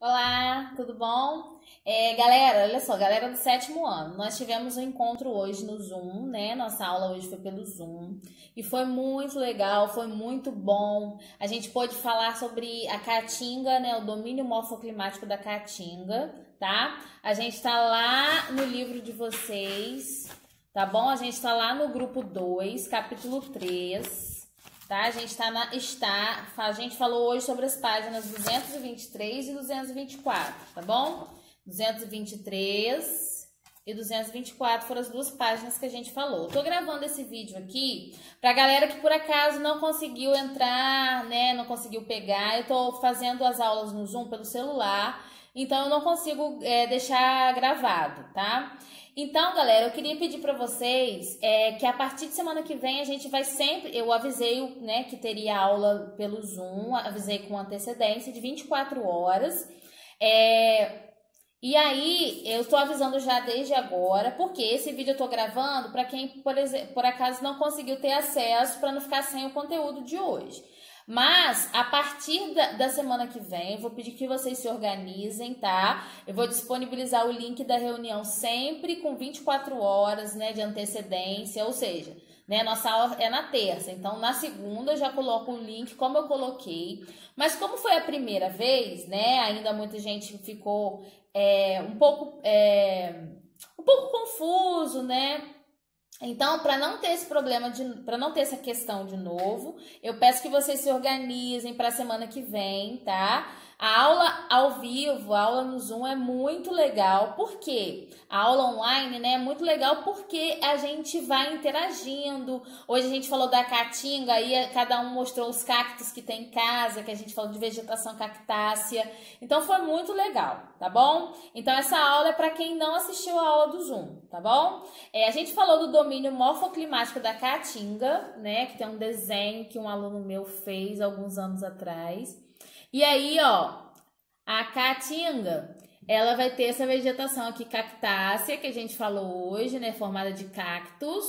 Olá, tudo bom? Galera, olha só, galera do sétimo ano, nós tivemos um encontro hoje no Zoom, né? Nossa aula hoje foi pelo Zoom e foi muito legal, foi muito bom. A gente pôde falar sobre a Caatinga, né? O domínio morfoclimático da Caatinga, tá? A gente tá lá no livro de vocês, tá bom? A gente tá lá no grupo 2, capítulo 3. Tá? A gente falou hoje sobre as páginas 223 e 224, tá bom? 223 e 224 foram as duas páginas que a gente falou. Eu tô gravando esse vídeo aqui pra galera que por acaso não conseguiu entrar, né? Não conseguiu pegar. Eu tô fazendo as aulas no Zoom pelo celular, então eu não consigo deixar gravado, tá? Então, galera, eu queria pedir para vocês que a partir de semana que vem a gente vai sempre... Eu avisei, né, que teria aula pelo Zoom, avisei com antecedência de 24 horas. E aí, eu estou avisando já desde agora, porque esse vídeo eu estou gravando para quem, por acaso, não conseguiu ter acesso, para não ficar sem o conteúdo de hoje. Mas, a partir da semana que vem, eu vou pedir que vocês se organizem, tá? Eu vou disponibilizar o link da reunião sempre com 24 horas, né, de antecedência, ou seja, né, nossa aula é na terça, então na segunda eu já coloco o link como eu coloquei. Mas como foi a primeira vez, né, ainda muita gente ficou um pouco confuso, né? Então, para não ter esse problema, para não ter essa questão de novo, eu peço que vocês se organizem para a semana que vem, tá? A aula ao vivo, a aula no Zoom é muito legal. Por quê? A aula online, né, é muito legal porque a gente vai interagindo. Hoje a gente falou da caatinga, aí cada um mostrou os cactos que tem em casa, que a gente falou de vegetação cactácea. Então foi muito legal, tá bom? Então essa aula é para quem não assistiu a aula do Zoom, tá bom? A gente falou do domínio morfoclimático da Caatinga, né, que tem um desenho que um aluno meu fez alguns anos atrás. E aí, ó, a Caatinga, ela vai ter essa vegetação aqui cactácea, que a gente falou hoje, né, formada de cactos.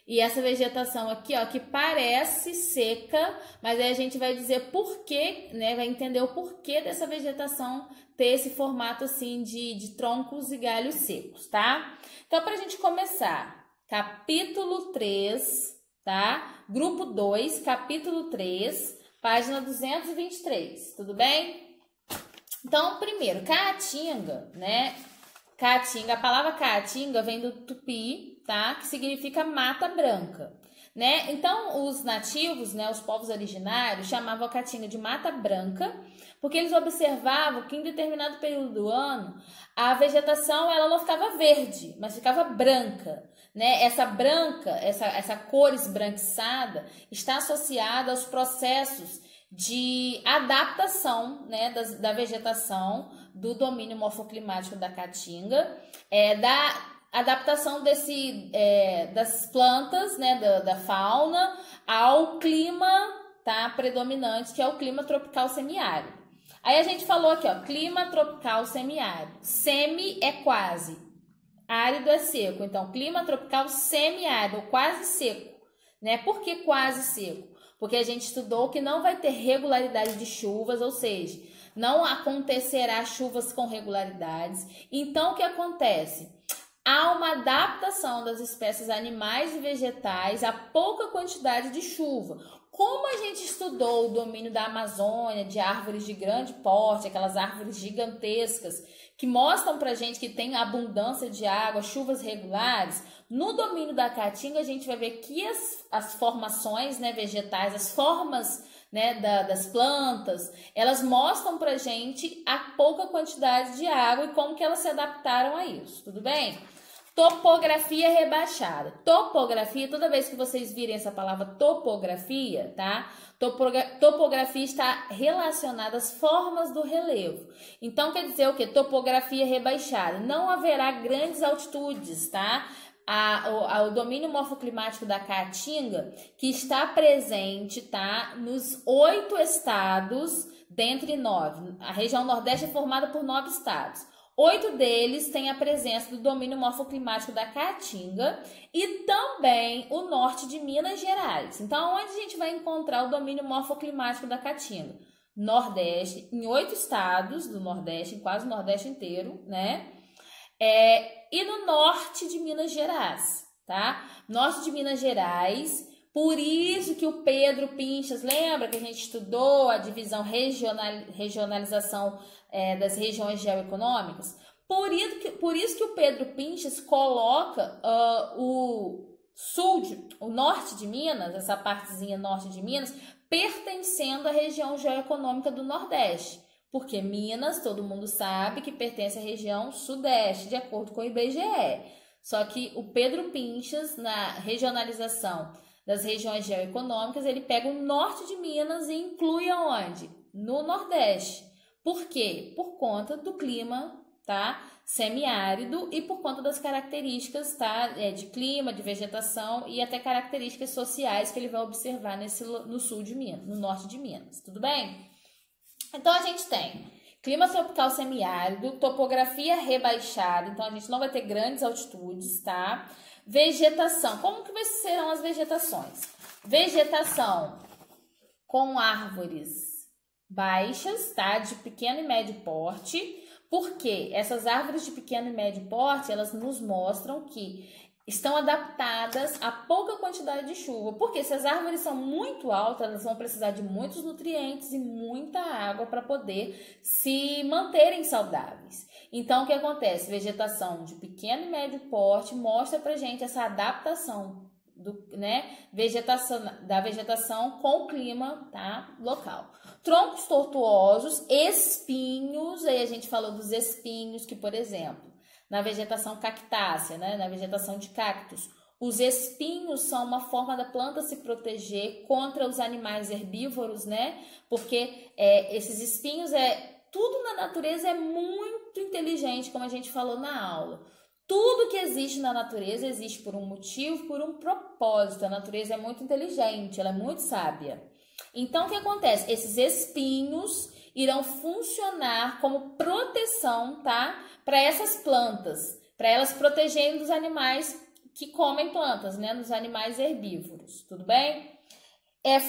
E essa vegetação aqui, ó, que parece seca, mas aí a gente vai dizer por quê, né, vai entender o porquê dessa vegetação ter esse formato assim de troncos e galhos secos, tá? Então, pra gente começar, capítulo 3, tá? Grupo 2, capítulo 3, página 223, tudo bem? Então, primeiro, Caatinga, né? Caatinga, a palavra Caatinga vem do tupi, tá? Que significa mata branca, né? Então, os nativos, né, os povos originários, chamavam a Caatinga de mata branca, porque eles observavam que em determinado período do ano, a vegetação ela não ficava verde, mas ficava branca, né? Essa branca, essa cor esbranquiçada, está associada aos processos de adaptação, né, da vegetação do domínio morfoclimático da Caatinga, da adaptação das plantas, né, da fauna ao clima, tá, predominante, que é o clima tropical semiárido. Aí a gente falou aqui, ó, clima tropical semiárido. Semi é quase, árido é seco. Então, clima tropical semiárido, quase seco, né? Por que quase seco? Porque a gente estudou que não vai ter regularidade de chuvas, ou seja, não acontecerá chuvas com regularidades. Então, o que acontece? Há uma adaptação das espécies animais e vegetais a pouca quantidade de chuva. Como a gente estudou o domínio da Amazônia, de árvores de grande porte, aquelas árvores gigantescas, que mostram pra gente que tem abundância de água, chuvas regulares, no domínio da Caatinga a gente vai ver que as formações, né, vegetais, as formas, né, das plantas, elas mostram pra gente a pouca quantidade de água e como que elas se adaptaram a isso, tudo bem? Topografia rebaixada. Topografia, toda vez que vocês virem essa palavra topografia, tá? Topografia está relacionada às formas do relevo. Então, quer dizer o quê? Topografia rebaixada. Não haverá grandes altitudes, tá? O domínio morfoclimático da Caatinga, que está presente, tá? Nos 8 estados, dentre 9. A região Nordeste é formada por 9 estados. 8 deles têm a presença do domínio morfoclimático da Caatinga e também o norte de Minas Gerais. Então, onde a gente vai encontrar o domínio morfoclimático da Caatinga? Nordeste, em 8 estados do Nordeste, em quase o Nordeste inteiro, né? E no norte de Minas Gerais, tá? Norte de Minas Gerais, por isso que o Pedro Pinchas, lembra que a gente estudou a divisão regionalização das regiões geoeconômicas? Por isso que o Pedro Pinchas coloca o norte de Minas, essa partezinha norte de Minas, pertencendo à região geoeconômica do Nordeste. Porque Minas, todo mundo sabe que pertence à região Sudeste, de acordo com o IBGE. Só que o Pedro Pinchas, na regionalização das regiões geoeconômicas, ele pega o norte de Minas e inclui aonde? No Nordeste. Por quê? Por conta do clima, tá? Semiárido e por conta das características, tá? De clima, de vegetação e até características sociais que ele vai observar no sul de Minas, no norte de Minas. Tudo bem? Então, a gente tem clima tropical semiárido, topografia rebaixada, então a gente não vai ter grandes altitudes, tá? Vegetação, como que serão as vegetações? Vegetação com árvores baixas, tá? De pequeno e médio porte, porque essas árvores de pequeno e médio porte, elas nos mostram que estão adaptadas a pouca quantidade de chuva. Porque se as árvores são muito altas, elas vão precisar de muitos nutrientes e muita água para poder se manterem saudáveis. Então, o que acontece? Vegetação de pequeno e médio porte mostra pra gente essa adaptação da vegetação com o clima, tá, local. Troncos tortuosos, espinhos, aí a gente falou dos espinhos que, por exemplo, na vegetação cactácea, né? Na vegetação de cactos, os espinhos são uma forma da planta se proteger contra os animais herbívoros, né? Porque esses espinhos, tudo na natureza é muito inteligente, como a gente falou na aula. Tudo que existe na natureza existe por um motivo, por um propósito. A natureza é muito inteligente, ela é muito sábia. Então, o que acontece? Esses espinhos irão funcionar como proteção, tá? Para essas plantas, para elas protegerem dos animais que comem plantas, né? Dos animais herbívoros, tudo bem?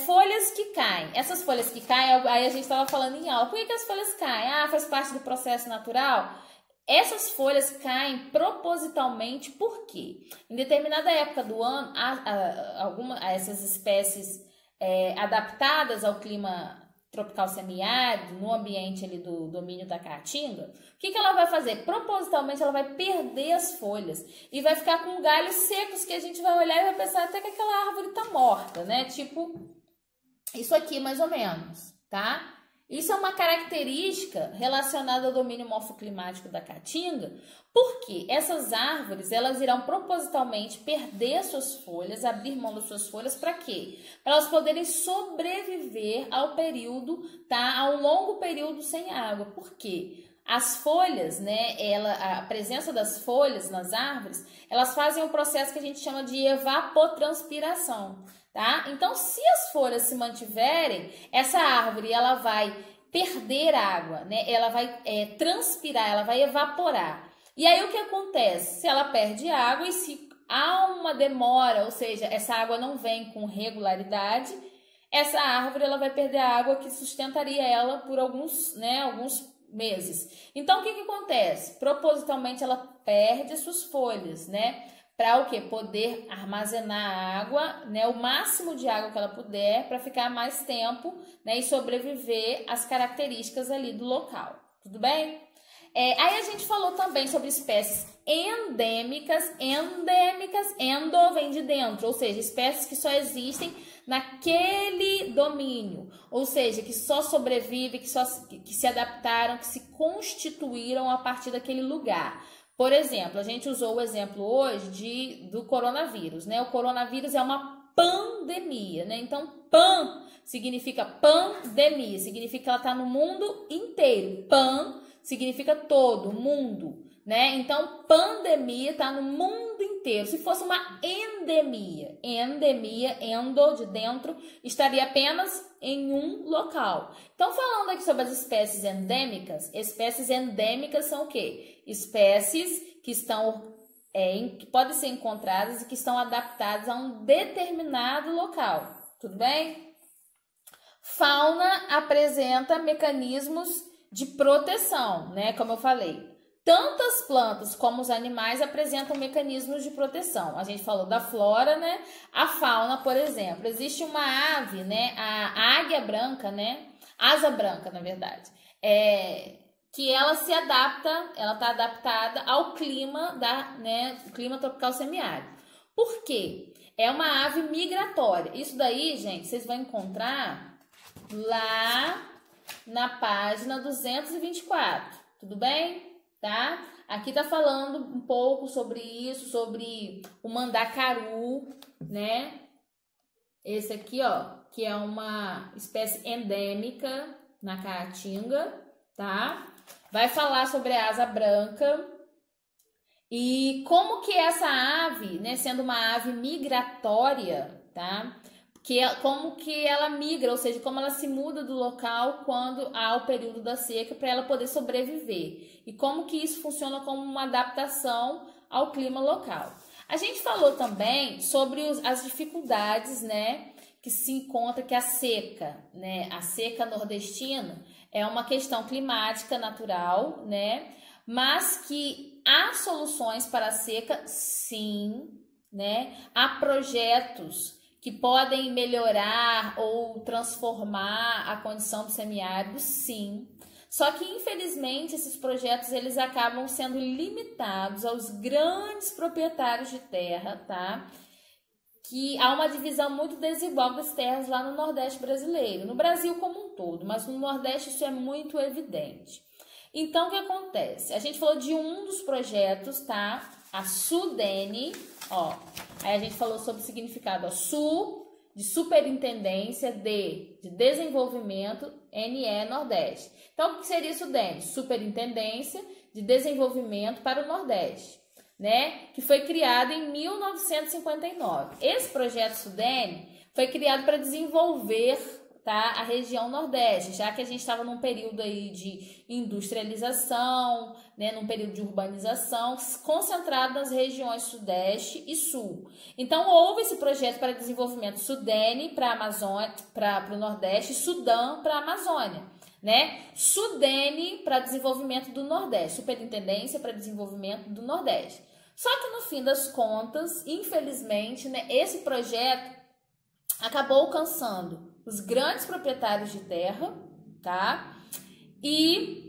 Folhas que caem. Essas folhas que caem, aí a gente estava falando em aula. Por que as folhas caem? Faz parte do processo natural? Essas folhas caem propositalmente, por quê? Em determinada época do ano, essas espécies adaptadas ao clima tropical semiárido, no ambiente ali do domínio da caatinga, o que ela vai fazer? Propositalmente, ela vai perder as folhas e vai ficar com galhos secos que a gente vai olhar e vai pensar até que aquela árvore tá morta, né? Tipo, isso aqui mais ou menos, tá? Isso é uma característica relacionada ao domínio morfoclimático da caatinga, porque essas árvores, elas irão propositalmente perder suas folhas, abrir mão das suas folhas, para quê? Para elas poderem sobreviver ao período, tá? A um longo período sem água. Por quê? As folhas, né, a presença das folhas nas árvores, elas fazem um processo que a gente chama de evapotranspiração. Tá? Então, se as folhas se mantiverem, essa árvore ela vai perder água, né? Ela vai transpirar, ela vai evaporar. E aí o que acontece? Se ela perde água e se há uma demora, ou seja, essa água não vem com regularidade, essa árvore ela vai perder a água que sustentaria ela por alguns meses. Então, o que acontece? Propositalmente ela perde suas folhas, né? Para o quê? Poder armazenar água, né? O máximo de água que ela puder para ficar mais tempo, né? E sobreviver às características ali do local. Tudo bem? Aí a gente falou também sobre espécies endêmicas. Endo vem de dentro, ou seja, espécies que só existem naquele domínio, ou seja, que só sobrevivem, que se adaptaram, que se constituíram a partir daquele lugar. Por exemplo, a gente usou o exemplo hoje do coronavírus, né? O coronavírus é uma pandemia, né? Então, pan significa pandemia, significa que ela está no mundo inteiro. Pan significa todo, mundo, né? Então, pandemia está no mundo inteiro. Se fosse uma endemia, endo, de dentro, estaria apenas em um local. Então, falando aqui sobre as espécies endêmicas são o quê? Espécies que que podem ser encontradas e que estão adaptadas a um determinado local. Tudo bem? Fauna apresenta mecanismos de proteção, né? Como eu falei. Tanto as plantas como os animais apresentam mecanismos de proteção. A gente falou da flora, né? A fauna, por exemplo. Existe uma ave, né? A águia branca, né? Asa branca, na verdade. Que ela se adapta, ela está adaptada ao clima o clima tropical semiárido. Por quê? É uma ave migratória. Isso daí, gente, vocês vão encontrar lá na página 224. Tudo bem? Tá? Aqui tá falando um pouco sobre isso, sobre o mandacaru, né? Esse aqui, ó, que é uma espécie endêmica na Caatinga, tá? Vai falar sobre a asa branca e como que essa ave, né, sendo uma ave migratória, tá? Como que ela migra, ou seja, como ela se muda do local quando há o período da seca para ela poder sobreviver. E como que isso funciona como uma adaptação ao clima local. A gente falou também sobre as dificuldades, né, que se encontra, que a seca, né, a seca nordestina é uma questão climática natural, né, mas que há soluções para a seca, sim, né, há projetos que podem melhorar ou transformar a condição do semiárido, sim. Só que, infelizmente, esses projetos eles acabam sendo limitados aos grandes proprietários de terra, tá? Que há uma divisão muito desigual das terras lá no Nordeste brasileiro, no Brasil como um todo, mas no Nordeste isso é muito evidente. Então, o que acontece? A gente falou de um dos projetos, tá? A SUDENE, ó. Aí a gente falou sobre o significado, ó. SU, de Superintendência, de Desenvolvimento, NE, Nordeste. Então, o que seria SUDENE? Superintendência de Desenvolvimento para o Nordeste, né? Que foi criado em 1959. Esse projeto SUDENE foi criado para desenvolver, tá, a região Nordeste, já que a gente estava num período aí de industrialização, né, num período de urbanização, concentrado nas regiões Sudeste e Sul. Então, houve esse projeto para desenvolvimento SUDENE para a Amazônia, para o Nordeste, e SUDAM para a Amazônia, né? SUDENE para desenvolvimento do Nordeste, Superintendência para desenvolvimento do Nordeste. Só que no fim das contas, infelizmente, né, esse projeto acabou alcançando os grandes proprietários de terra, tá? E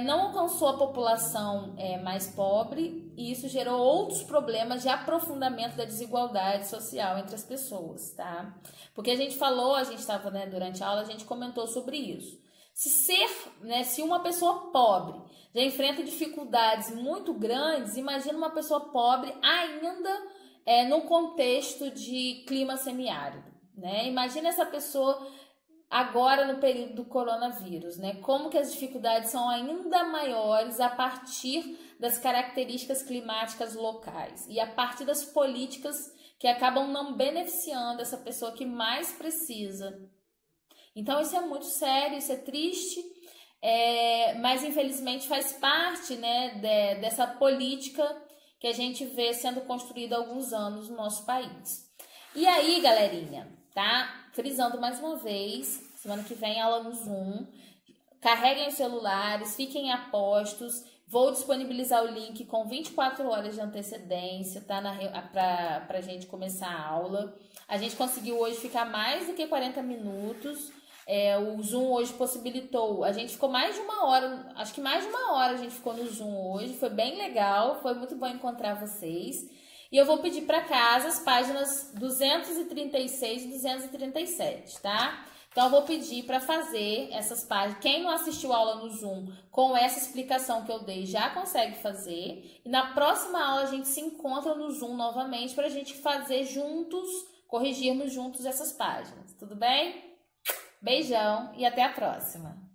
não alcançou a população mais pobre, e isso gerou outros problemas de aprofundamento da desigualdade social entre as pessoas, tá? Porque a gente falou, a gente estava, né, durante a aula, a gente comentou sobre isso. Se uma pessoa pobre já enfrenta dificuldades muito grandes, imagina uma pessoa pobre ainda no contexto de clima semiárido, né? Imagina essa pessoa agora no período do coronavírus, né? Como que as dificuldades são ainda maiores a partir das características climáticas locais e a partir das políticas que acabam não beneficiando essa pessoa que mais precisa. Então isso é muito sério, isso é triste, mas infelizmente faz parte, né, dessa política que a gente vê sendo construída há alguns anos no nosso país. E aí, galerinha, tá? Frisando mais uma vez, semana que vem aula no Zoom. Carreguem os celulares, fiquem a postos. Vou disponibilizar o link com 24 horas de antecedência, tá? Pra gente começar a aula. A gente conseguiu hoje ficar mais do que 40 minutos. O Zoom hoje possibilitou. A gente ficou mais de uma hora, acho que mais de uma hora a gente ficou no Zoom hoje. Foi bem legal, foi muito bom encontrar vocês. E eu vou pedir para casa as páginas 236 e 237, tá? Então, eu vou pedir para fazer essas páginas. Quem não assistiu a aula no Zoom com essa explicação que eu dei já consegue fazer. E na próxima aula a gente se encontra no Zoom novamente para a gente fazer juntos, corrigirmos juntos essas páginas. Tudo bem? Beijão e até a próxima!